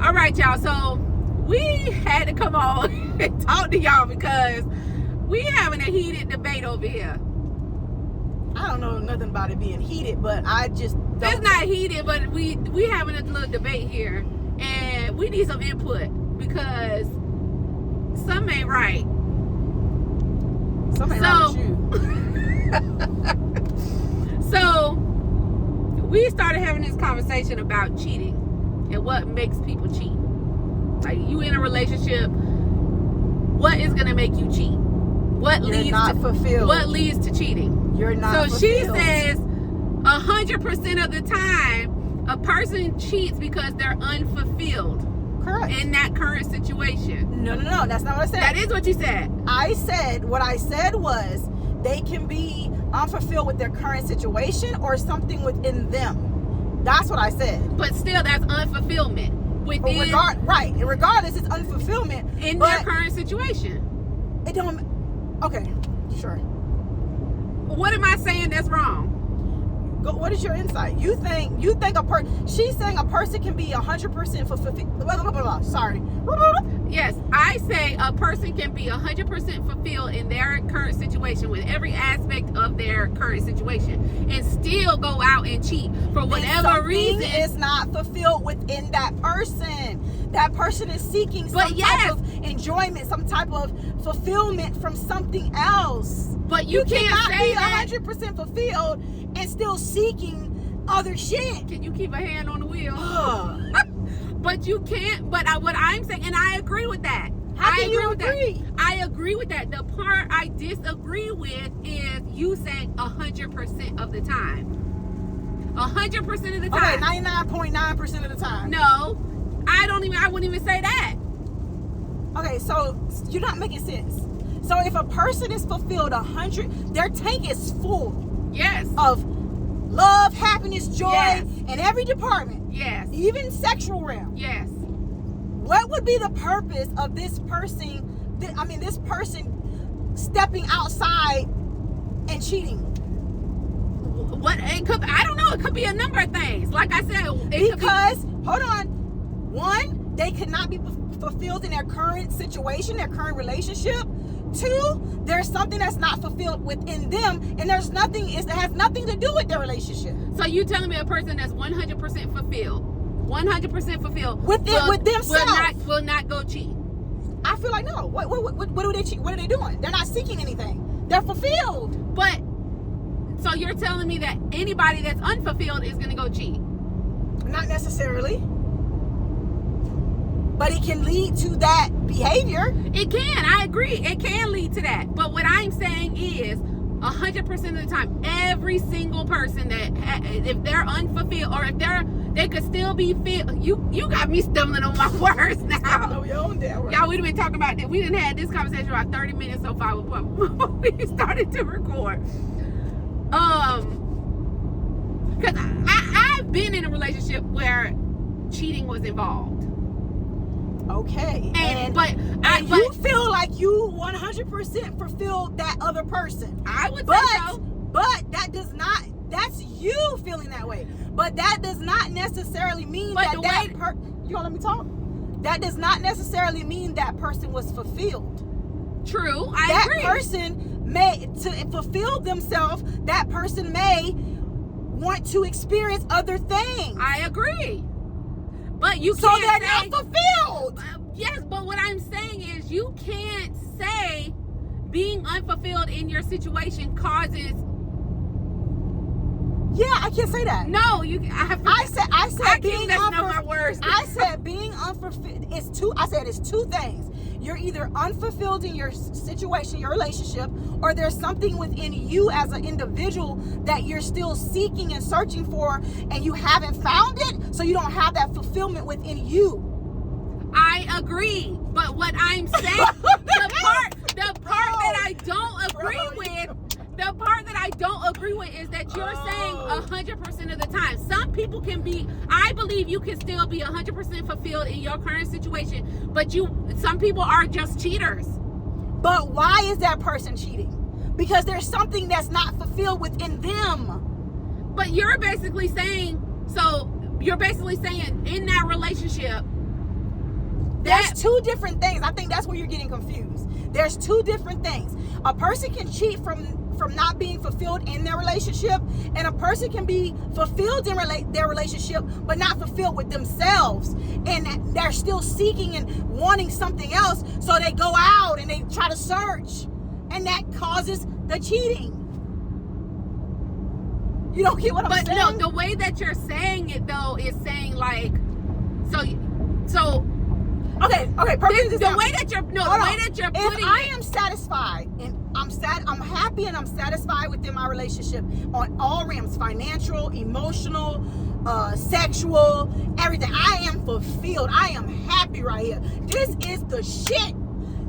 All right, y'all. So we had to come on and talk to y'all because we having a heated debate over here. I don't know nothing about it being heated, but I just don't. It's not heated, but we having a little debate here, and we need some input because something ain't right. Something wrong with you. So we started having this conversation about cheating and what makes people cheat. Like, you in a relationship, what is gonna make you cheat? What leads to cheating? You're not So fulfilled. she says 100% of the time a person cheats because they're unfulfilled. Correct. In that current situation. No, that's not what I said. That is what you said. What I said was they can be unfulfilled with their current situation or something within them. That's what I said. But still, that's unfulfillment within. Regardless, it's unfulfillment in their current situation. It don't. Okay, sure. What am I saying that's wrong? What is your insight? You think a person? She's saying a person can be 100% fulfilled. Blah, blah, blah, blah. Sorry. Yes, I say a person can be 100% fulfilled in their current situation with every aspect of their current situation and still go out and cheat for whatever reason. It's not fulfilled within that person. That person is seeking some type of enjoyment, some type of fulfillment from something else. But you cannot say be that 100% fulfilled and still seeking other shit. Can you keep a hand on the wheel? But you can't. But what I'm saying, and I agree with that. How can you agree? I agree with that. The part I disagree with is you saying 100% of the time. 100% of the time. Okay, 99.9% of the time. No, I wouldn't even say that. Okay, so you're not making sense. So if a person is fulfilled 100, their tank is full. Yes. Of love, happiness, joy, in every department. Yes. Even sexual realm. Yes. What would be the purpose of this person? This person stepping outside and cheating. What it could? I don't know. It could be a number of things. Like I said, hold on. One, they could not be fulfilled in their current situation, their current relationship. Two, there's something that's not fulfilled within them, and there's nothing. It has nothing to do with their relationship. So you telling me a person that's 100% fulfilled, 100% fulfilled with themselves will not go cheat? I feel like no. What do they cheat? What are they doing? They're not seeking anything. They're fulfilled. But so you're telling me that anybody that's unfulfilled is going to go cheat? Not necessarily. But it can lead to that behavior. It can. I agree. It can lead to that. But what I'm saying is 100% of the time, every single person that, if they're unfulfilled or if they could still be filled. You got me stumbling on my words now. Y'all, we've been talking about that. We didn't have this conversation about 30 minutes so far before we started to record. Because I've been in a relationship where cheating was involved. Okay. But you feel like you 100% fulfilled that other person. I would say so. But that's you feeling that way. But that does not necessarily mean you gonna let me talk? That does not necessarily mean that person was fulfilled. True, I agree. That person may, to fulfill themselves, that person may want to experience other things. I agree. But you so can't they're not fulfilled. Yes, but what I'm saying is you can't say being unfulfilled in your situation causes. Yeah, I can't say that. No, I said being unfulfilled. I said being unfulfilled is two. I said it's two things. You're either unfulfilled in your situation, your relationship, or there's something within you as an individual that you're still seeking and searching for, and you haven't found it, so you don't have that fulfillment within you. I agree, but what I'm saying, the part that I don't agree with. The part that I don't agree with is that you're saying 100% of the time. Some people can be, I believe you can still be 100% fulfilled in your current situation, but some people are just cheaters. But why is that person cheating? Because there's something that's not fulfilled within them. But you're basically saying in that relationship, There's two different things. I think that's where you're getting confused. There's two different things. A person can cheat from not being fulfilled in their relationship, and a person can be fulfilled in their relationship but not fulfilled with themselves, and they're still seeking and wanting something else, so they go out and they try to search, and that causes the cheating. You don't get what I'm saying? But no, the way that you're saying it though is saying like, so okay, perfect example. The way that you're putting if I am satisfied and I'm happy and I'm satisfied within my relationship on all realms, financial, emotional, sexual, everything. I am fulfilled. I am happy right here. This is the shit.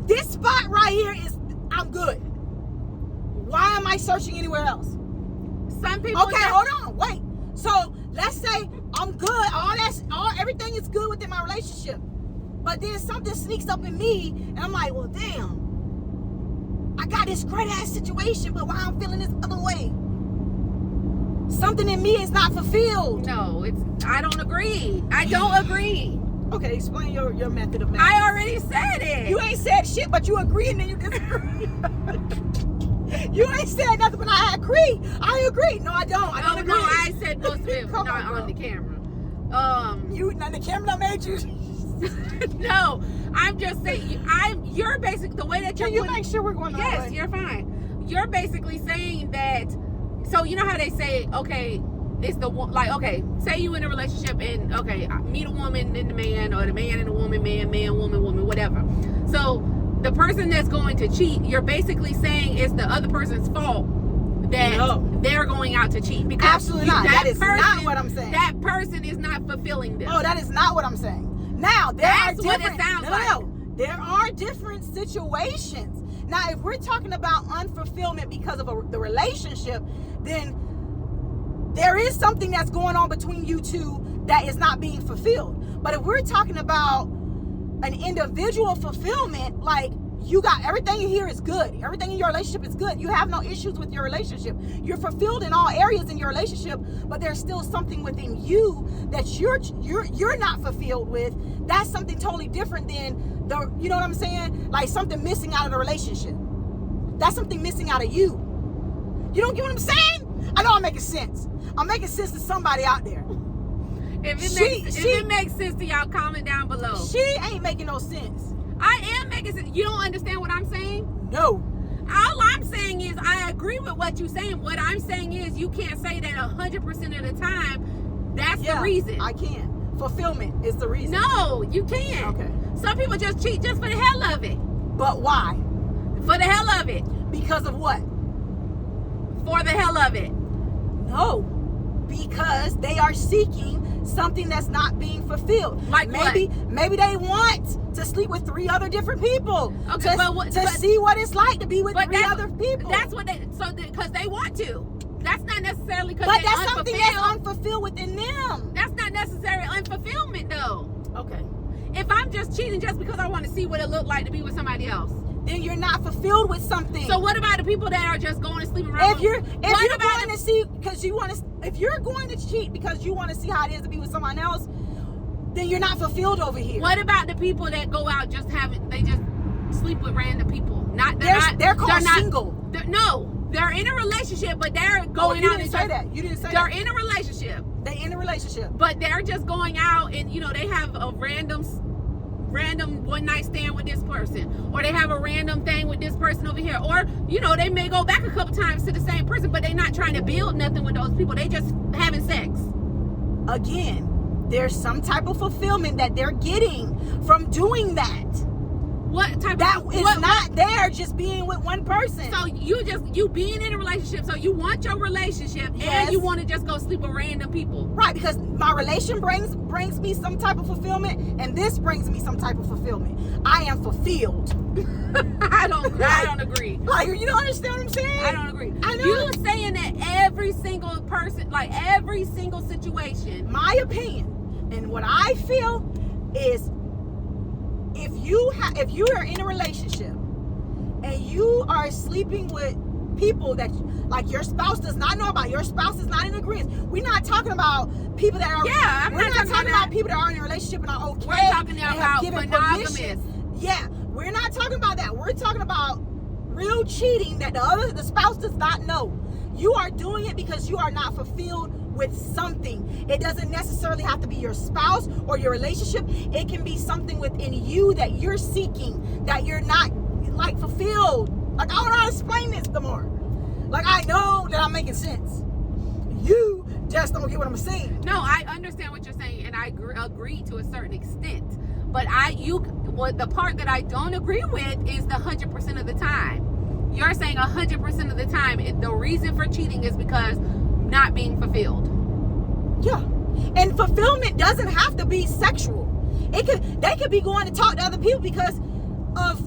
This spot right here I'm good. Why am I searching anywhere else? Some people. Okay, hold on, wait. So let's say I'm good. Everything is good within my relationship. But then something sneaks up in me, and I'm like, well, damn. I got this great ass situation, but why I'm feeling this other way? Something in me is not fulfilled. No, I don't agree. I don't agree. Okay, explain your method of I madness. already said it. You ain't said shit, but you agree and then you disagree. You ain't said nothing, but I agree. I agree. No, I don't. I don't agree. No, I said most of it, Come not on, on the camera. The camera made you. No, I'm just saying. You're basically the way that you're. Can you putting, make sure we're going the right Yes, way? you're fine. You're basically saying that. So you know how they say, okay, it's the one. Like, okay, say you in a relationship and okay, meet a woman and the man, or the man and a woman, man, woman, whatever. So the person that's going to cheat, you're basically saying it's the other person's fault that they're going out to cheat. Because absolutely not. That is not what I'm saying. That person is not fulfilling them. Oh, that is not what I'm saying. Now, That's what it sounds like. No, there are different situations. Now, if we're talking about unfulfillment because of the relationship, then there is something that's going on between you two that is not being fulfilled. But if we're talking about an individual fulfillment, like you got everything in here is good. Everything in your relationship is good. You have no issues with your relationship. You're fulfilled in all areas in your relationship, but there's still something within you that you're not fulfilled with. That's something totally different than you know what I'm saying? Like something missing out of the relationship. That's something missing out of you. You don't get what I'm saying? I know I'm making sense. I'm making sense to somebody out there. If it makes sense to y'all, comment down below. She ain't making no sense. I am making sense. You don't understand what I'm saying? No. All I'm saying is I agree with what you're saying. What I'm saying is you can't say that 100% of the time that's the reason. I can. Fulfillment is the reason. No, you can't. Okay. Some people just cheat just for the hell of it. But why? For the hell of it. Because of what? For the hell of it. No. Because they are seeking something that's not being fulfilled. Like maybe they want to sleep with 3 other different people. Okay, to see what it's like to be with 3 other people. That's what because they want to. That's not necessarily because But that's something that's unfulfilled within them. That's not necessarily unfulfillment though. Okay. If I'm just cheating just because I want to see what it looked like to be with somebody else, then you're not fulfilled with something. So what about the people that are just going to sleep around? If you're going to see because you want to, if you're going to cheat because you want to see how it is to be with someone else, then you're not fulfilled over here. What about the people that go out they just sleep with random people? They're called single. They're in a relationship, but they're going out and You didn't say that. They're in a relationship. They in a relationship. But they're just going out and they have a random one night stand with this person, or they have a random thing with this person over here, or they may go back a couple times to the same person, but they're not trying to build nothing with those people. They just having sex. Again, there's some type of fulfillment that they're getting from doing that. What type that of is not there just being with one person. So you being in a relationship, so you want your relationship, and you want to just go sleep with random people, right? Because my relation brings me some type of fulfillment, and this brings me some type of fulfillment. I am fulfilled. I don't agree. Like, you don't understand what I'm saying? I don't agree. I know. You saying that every single person, like every single situation. My opinion and what I feel is, if you are in a relationship and you are sleeping with people that like your spouse does not know about, your spouse is not in agreement. We're not talking about people that are we're not talking about people that are in a relationship and are okay. We're talking about monogamous. Yeah, we're not talking about that. We're talking about real cheating that the spouse does not know. You are doing it because you are not fulfilled with something. It doesn't necessarily have to be your spouse or your relationship. It can be something within you that you're seeking, that you're not like fulfilled. Like, I don't know how to explain this no more. Like, I know that I'm making sense. You just don't get what I'm saying. No, I understand what you're saying, and I agree to a certain extent. But the part that I don't agree with is the 100% of the time. You're saying 100% of the time, the reason for cheating is because not being fulfilled. Yeah. And fulfillment doesn't have to be sexual. They could be going to talk to other people because of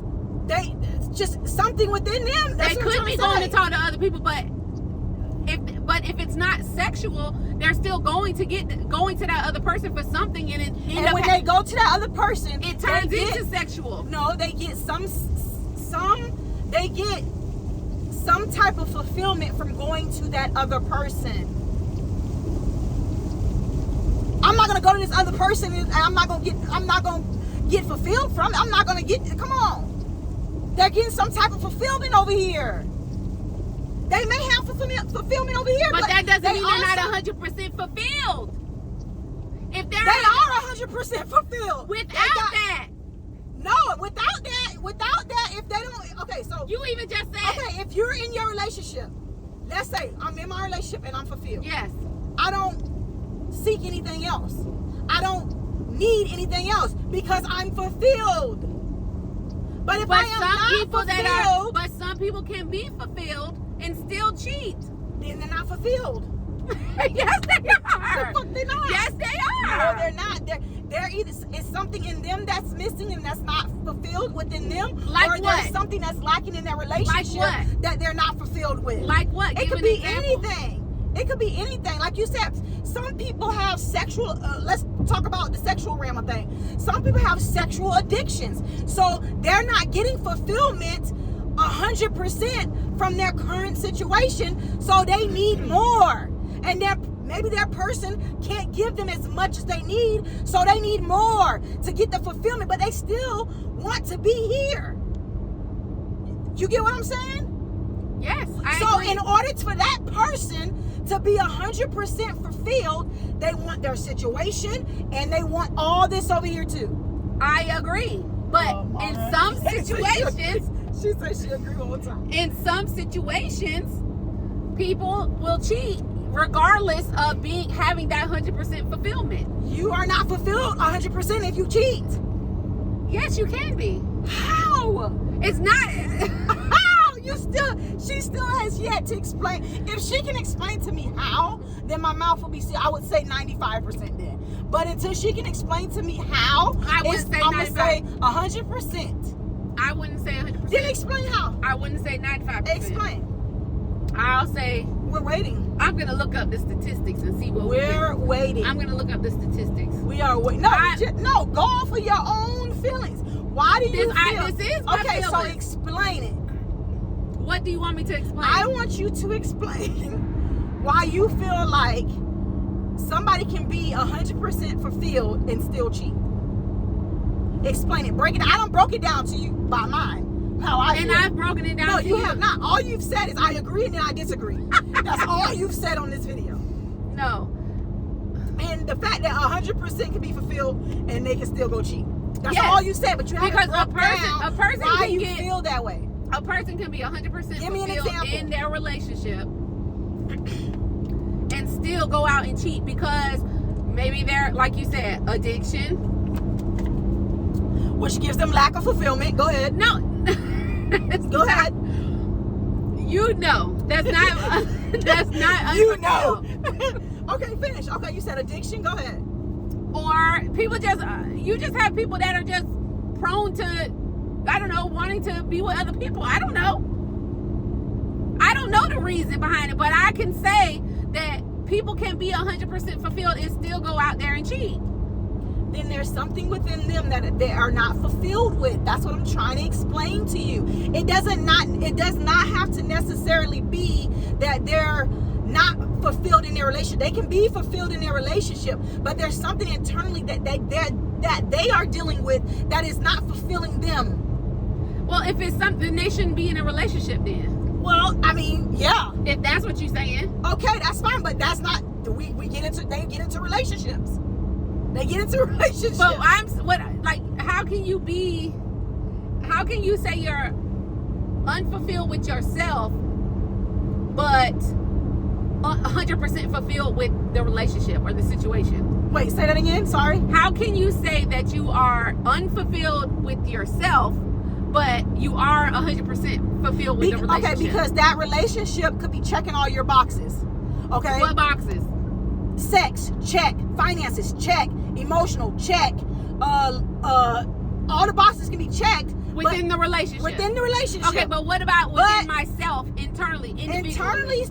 just something within them. They could be going to talk to other people, but if it's not sexual, they're still going to that other person for something, and when they go to that other person, it turns into sexual. No, they get some type of fulfillment from going to that other person. I'm not gonna go to this other person and I'm not gonna get fulfilled from it. I'm not gonna get. Come on, they're getting some type of fulfillment over here. They may have fulfillment over here, but that doesn't mean they're not 100% fulfilled. If they are 100% fulfilled without that. No, without that, if they don't, okay, so you even just said, okay, if you're in your relationship, let's say I'm in my relationship and I'm fulfilled. Yes. I don't seek anything else. I don't need anything else because I'm fulfilled. But if I am not fulfilled, but some people can be fulfilled and still cheat. Then they're not fulfilled. Yes, they are. The fuck they not. Yes, they are. No, they're not. They're either it's something in them that's missing and that's not fulfilled within them, like or what? There's something that's lacking in their relationship that they're not fulfilled with. Like what? It could be anything. It could be anything. Like you said, some people have sexual. Let's talk about the sexual realm of things. Some people have sexual addictions, so they're not getting fulfillment 100% from their current situation. So they need more, and maybe their person can't give them as much as they need, so they need more to get the fulfillment, but they still want to be here. You get what I'm saying? Yes, I agree. In order for that person to be 100% fulfilled, they want their situation and they want all this over here too. I agree. But in some situations, she says she agrees all the time. In some situations, people will cheat regardless of having that 100% fulfillment. You are not fulfilled 100% if you cheat. Yes, you can be. How? It's not. How? She still has yet to explain. If she can explain to me how, then my mouth will be sealed. I would say 95% then. But until she can explain to me how, I'm going to say 100%. I wouldn't say 100%. Then explain how. I wouldn't say 95%. Explain. I'll say. We're waiting. I'm going to look up the statistics and see what we're waiting. I'm going to look up the statistics. We are waiting. No, go off of your own feelings. Why do you feel? This is my feelings. So explain it. What do you want me to explain? I want you to explain why you feel like somebody can be 100% fulfilled and still cheat. Explain it. Break it. I don't broke it down to you by mine. How I feel. And I've broken it down to you. No, you have not. All you've said is I agree and then I disagree. That's all you've said on this video. No. And the fact that 100% can be fulfilled and they can still go cheat. That's all you said, but you haven't broke down a person why you feel that way. A person can be 100% fulfilled in their relationship and still go out and cheat because maybe they're, like you said, addiction. Which gives them lack of fulfillment. Go ahead. No. Go ahead. You know. That's not unfulfilled. You know. Okay, finish. Okay, you said addiction. Go ahead. Or people you just have people that are just prone to, I don't know, wanting to be with other people. I don't know the reason behind it, but I can say that people can be 100% fulfilled and still go out there and cheat. then there's something within them that they are not fulfilled with. That's what I'm trying to explain to you. It does not have to necessarily be that they're not fulfilled in their relationship. They can be fulfilled in their relationship, but there's something internally that they are dealing with that is not fulfilling them. Well, if it's something, they shouldn't be in a relationship then. Well, I mean, yeah. If that's what you're saying. Okay, that's fine, but that's not, they get into relationships. They get into relationships. But how can you say you're unfulfilled with yourself, but 100% fulfilled with the relationship or the situation? Wait, say that again. Sorry. How can you say that you are unfulfilled with yourself, but you are 100% fulfilled with the relationship? Okay, because that relationship could be checking all your boxes. Okay. What boxes? Sex, check. Finances, check. Emotional, check. All the boxes can be checked within the relationship. Within the relationship. Okay, but what about within myself, internally, individually? Internally,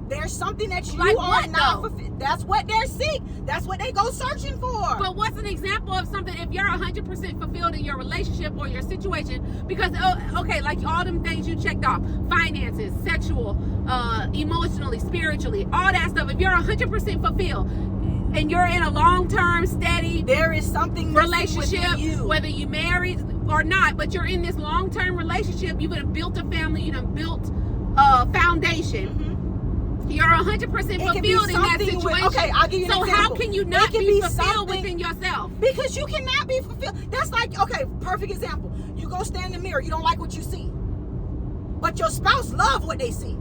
there's something that you like are not fulfilled. That's what they're seeking. That's what they go searching for. But what's an example of something if you're 100% fulfilled in your relationship or your situation? Because okay, like all them things you checked off: finances, sexual, emotionally, spiritually, all that stuff. If you're 100% fulfilled and you're in a long-term, steady, there is something relationship, you. Whether you married or not, but you're in this long-term relationship, you've built a family, you've built a foundation. Mm-hmm. You're 100% fulfilled in that situation. Okay, I'll give you an example. So how can you not be fulfilled within yourself? Because you cannot be fulfilled. That's like, okay, perfect example. You go stand in the mirror, you don't like what you see, but your spouse loves what they see.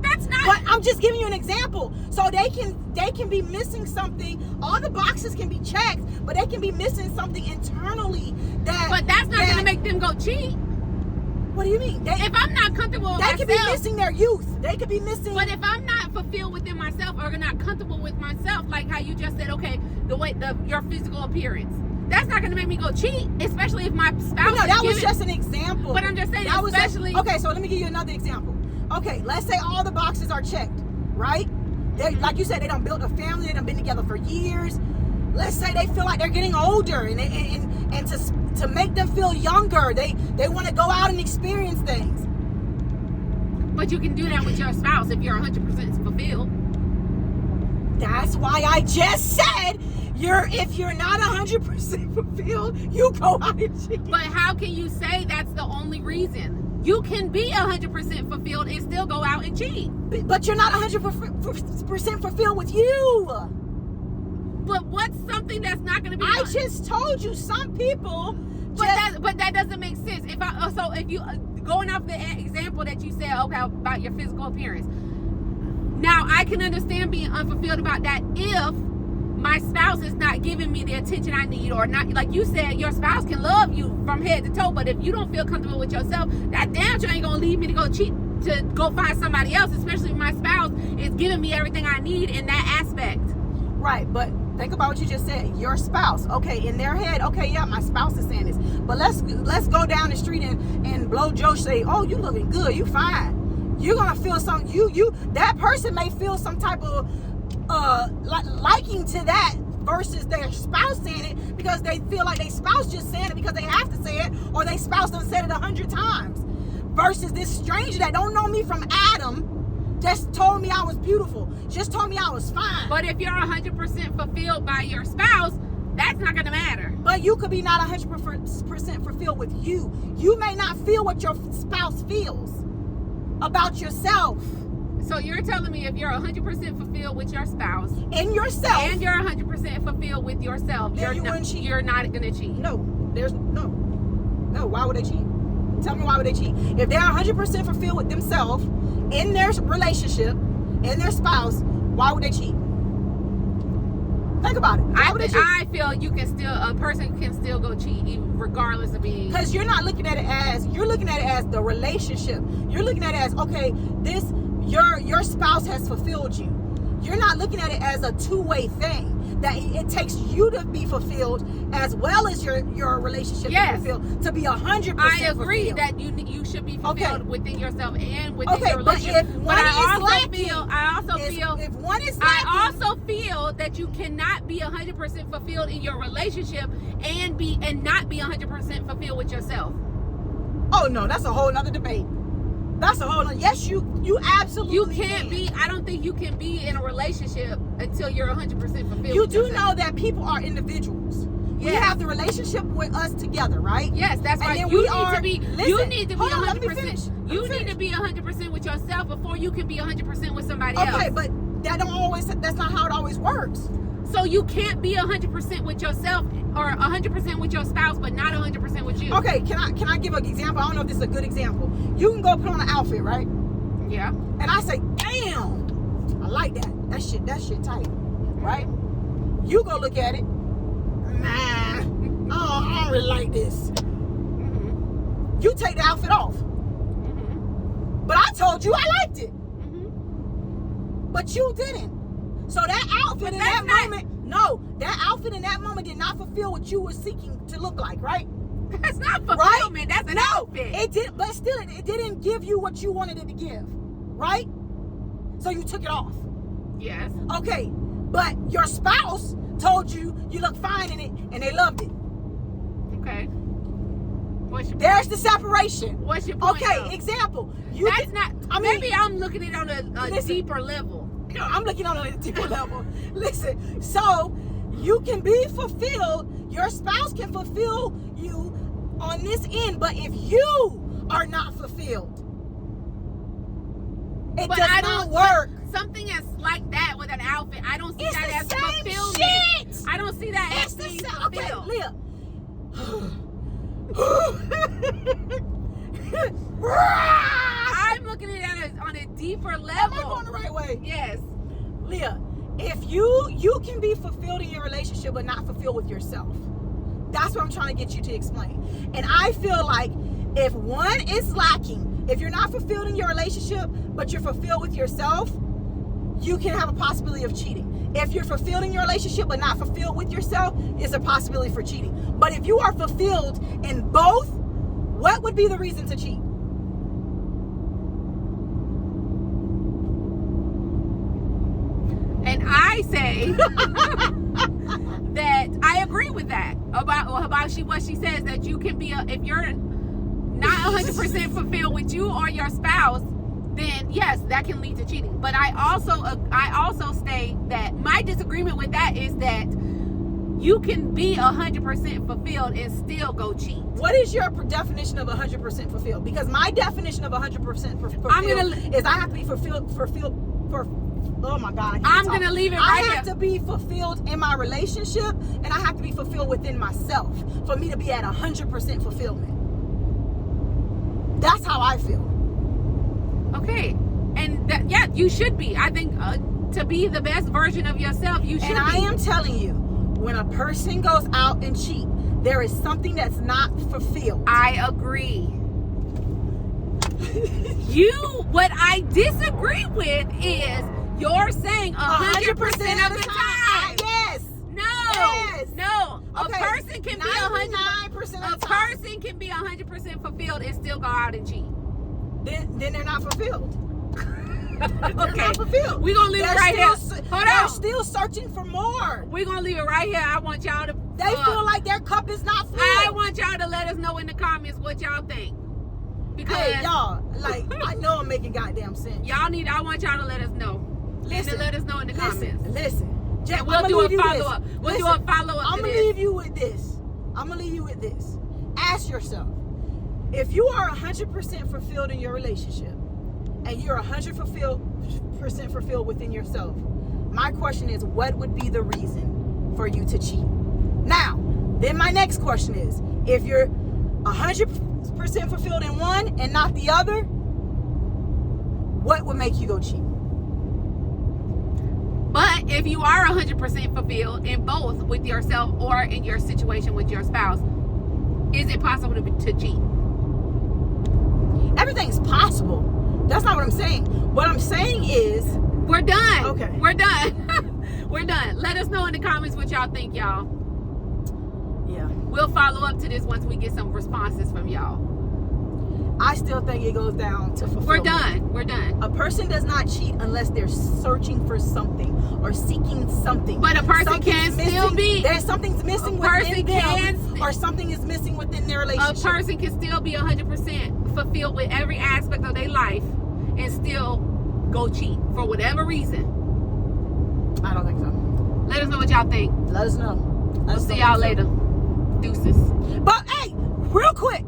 That's not. But I'm just giving you an example. So they can be missing something. All the boxes can be checked, but they can be missing something internally that. But that's not going to make them go cheat. What do you mean? If I'm not comfortable with myself, they could be missing their youth. They could be missing. But if I'm not fulfilled within myself or not comfortable with myself, like how you just said, okay, your physical appearance. That's not going to make me go cheat, especially if my spouse. No, that was just an example. But I'm just saying, especially. Okay, so let me give you another example. Okay, let's say all the boxes are checked, right? Like you said, they done built a family, they done been together for years. Let's say they feel like they're getting older, and to make them feel younger, they want to go out and experience things. But you can do that with your spouse if you're 100% fulfilled. That's why I just said if you're not 100% fulfilled, you go out and cheat. But how can you say that's the only reason? You can be 100% fulfilled and still go out and cheat. But you're not 100% fulfilled with you. But what's something that's not going to be? I just told you some people. But that doesn't make sense. If you going off the example that you said, okay, about your physical appearance. Now I can understand being unfulfilled about that if my spouse is not giving me the attention I need, or not, like you said, your spouse can love you from head to toe, but if you don't feel comfortable with yourself, that damn sure ain't gonna leave me to go cheat, to go find somebody else, especially if my spouse is giving me everything I need in that aspect. Right, but think about what you just said. Your spouse, okay, in their head, okay, yeah, my spouse is saying this, but let's go down the street and blow Joe say, oh, you looking good, you fine. You're gonna feel that person may feel some type of liking to that versus their spouse saying it because they feel like their spouse just saying it because they have to say it, or their spouse done said it 100 times, versus this stranger that don't know me from Adam just told me I was beautiful, just told me I was fine. But if you're 100% fulfilled by your spouse, that's not gonna matter. But you could be not 100% fulfilled with you. You may not feel what your spouse feels about yourself. So you're telling me if you're 100% fulfilled with your spouse and yourself, and you're 100% fulfilled with yourself, you're not gonna cheat. No, there's no. Why would they cheat? Tell me, why would they cheat? If they're 100% fulfilled with themselves in their relationship, in their spouse, why would they cheat? Think about it. I feel a person can still go cheat regardless of being. Because you're looking at it as the relationship. You're looking at it as, okay, your spouse has fulfilled you. You're not looking at it as a two-way thing. that it takes you to be fulfilled as well as your relationship Yes. to be fulfilled, to be 100%. I agree fulfilled. that you should be fulfilled within yourself and within Okay, your but relationship. if one is lacking, if one is I lacking, also feel that you cannot be 100% fulfilled in your relationship and not be 100% fulfilled with yourself. oh no, that's a whole nother debate. That's a whole nother. Yes, you absolutely You can't be. I don't think you can be in a relationship until you're 100% fulfilled. You with do yourself. know that people are individuals. We Yes. have the relationship with us together, right? Yes, that's And why then you we need are- to be. listen, You need to be hold on, let me 100%. finish. You Let me need to be 100% with yourself before you can be 100% with somebody else. Okay, but that's not how it always works. So you can't be 100% with yourself or 100% with your spouse, but not 100% with you. Okay, can I give an example? I don't know if this is a good example. You can go put on an outfit, right? Yeah. And I say, damn, I like that. That shit tight, right? You go look at it. Nah, oh, I don't really like this. Mm-hmm. You take the outfit off. Mm-hmm. But I told you I liked it. Mm-hmm. But you didn't. So that outfit in that outfit in that moment did not fulfill what you were seeking to look like, right? That's not fulfillment. That's an outfit. It did, but still, it didn't give you what you wanted it to give, right? So you took it off. Yes. Okay, but your spouse told you you look fine in it, and they loved it. Okay. What's your There's the separation. What's your point? Okay, though? example. That's not. I mean, maybe I'm looking at it on a listen. deeper level. No, I'm looking on a deeper level. Listen, so you can be fulfilled. Your spouse can fulfill you on this end, but if you are not fulfilled, it does not work. Something is like that with an outfit. I don't see It's that the as same fulfillment. shit. I don't see that It's as the being same. Okay, fulfilled. Leah. I'm looking at it on a deeper Am I level. going the right way? Yes. Leah, if you can be fulfilled in your relationship but not fulfilled with yourself. That's what I'm trying to get you to explain. And I feel like if one is lacking, if you're not fulfilled in your relationship but you're fulfilled with yourself, you can have a possibility of cheating. If you're fulfilled in your relationship but not fulfilled with yourself, it's a possibility for cheating. But if you are fulfilled in both, what would be the reason to cheat? And I say that I agree with that about what she says, that you can be if you're not 100% fulfilled with you or your spouse, then yes, that can lead to cheating. But I also state that my disagreement with that is that you can be 100% fulfilled and still go cheat. What is your definition of 100% fulfilled? Because my definition of 100% fulfilled is I have to be fulfilled. Oh my God! I'm gonna leave it right I here. have to be fulfilled in my relationship, and I have to be fulfilled within myself for me to be at 100% fulfillment. That's how I feel. Okay, and yeah, you should be. I think to be the best version of yourself, you should. And I am telling you, when a person goes out and cheat, there is something that's not fulfilled. I agree. What I disagree with is you're saying 100% of the time. Yes. No. Yes. No. Okay. A person can be 99% of the time. person can be 100% fulfilled and still go out and cheat. Then they're not fulfilled. They're Okay. not fulfilled. We're gonna leave it right here. Hold They're on. still searching for more. We're gonna leave it right here. I want y'all to They feel like their cup is not full. I want y'all to let us know in the comments what y'all think. Because Hey, y'all, like, I know I'm making goddamn sense. I want y'all to let us know. Listen, And to let us know in the comments. Listen. And we'll do a follow-up. We'll do a follow-up I'm to going to this. leave you with this. Ask yourself, if you are 100% fulfilled in your relationship and you're 100% fulfilled within yourself, my question is, what would be the reason for you to cheat? Now, then my next question is, if you're 100% fulfilled in one and not the other, what would make you go cheat? But if you are 100% fulfilled in both with yourself or in your situation with your spouse, is it possible to cheat? Everything's possible. That's not what I'm saying. What I'm saying is, We're done. Okay. We're done. We're done. Let us know in the comments what y'all think, y'all. Yeah. We'll follow up to this once we get some responses from y'all. I still think it goes down to fulfillment. We're done. We're done. A person does not cheat unless they're searching for something or seeking something. But a person Something's can missing. still be. There's something's missing A person within them, can- or something is missing within their A relationship. person can still be 100% fulfilled with every aspect of their life and still go cheat for whatever reason. I don't think so. Let us know what y'all think. Let us know. We'll see y'all later. Deuces. But hey, real quick.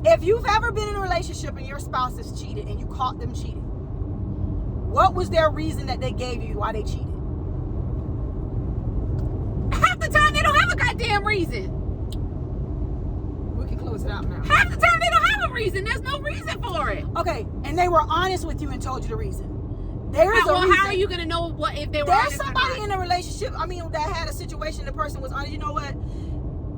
If you've ever been in a relationship and your spouse has cheated and you caught them cheating, what was their reason that they gave you why they cheated? Half the time they don't have a goddamn reason. We can close it out now. Half the time they don't have a reason. There's no reason for it. Okay, and they were honest with you and told you the reason. There's a Well, reason. how are you gonna know what if they were There's honest or somebody not? in a relationship, that had a situation, the person was honest. You know what?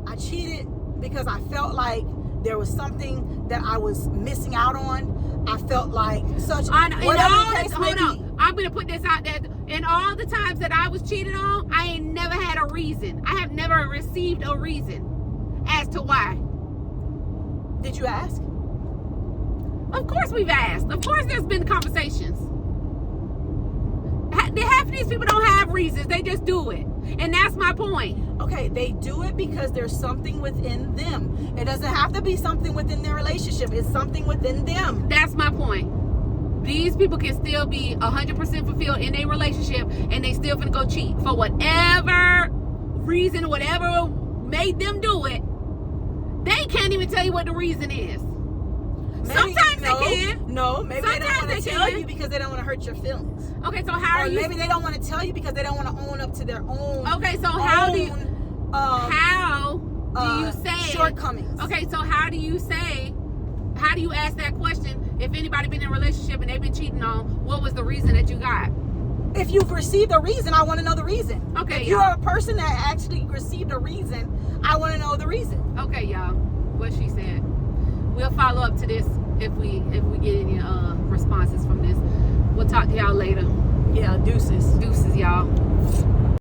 I cheated because I felt like there was something that I was missing out on. I felt like such. Hold Hold on. I'm gonna put this out there. In all the times that I was cheated on, I ain't never had a reason. I have never received a reason as to why. Did you ask? Of course we've asked. Of course there's been conversations. Half of these people don't have reasons. They just do it. And that's my point. Okay, they do it because there's something within them. It doesn't have to be something within their relationship. It's something within them. That's my point. These people can still be 100% fulfilled in a relationship and they still finna go cheat for whatever reason, whatever made them do it. They can't even tell you what the reason is. Sometimes they can. No, maybe they don't Sometimes want to they tell can. you because they don't want to hurt your feelings. Okay, so how Or are you? maybe they don't want to tell you because they don't want to own up to their own. Okay, so how do you? How Do you say shortcomings? Okay, so how do you say? How do you ask that question? If anybody been in a relationship and they've been cheating on, what was the reason that you got? If you've received a reason, I want to know the reason. Okay, if you're y'all. a person that actually received a reason, I want to know the reason. Okay, y'all. What she said. We'll follow up to this if we get any responses from this. We'll talk to y'all later. Yeah, deuces. Deuces, y'all.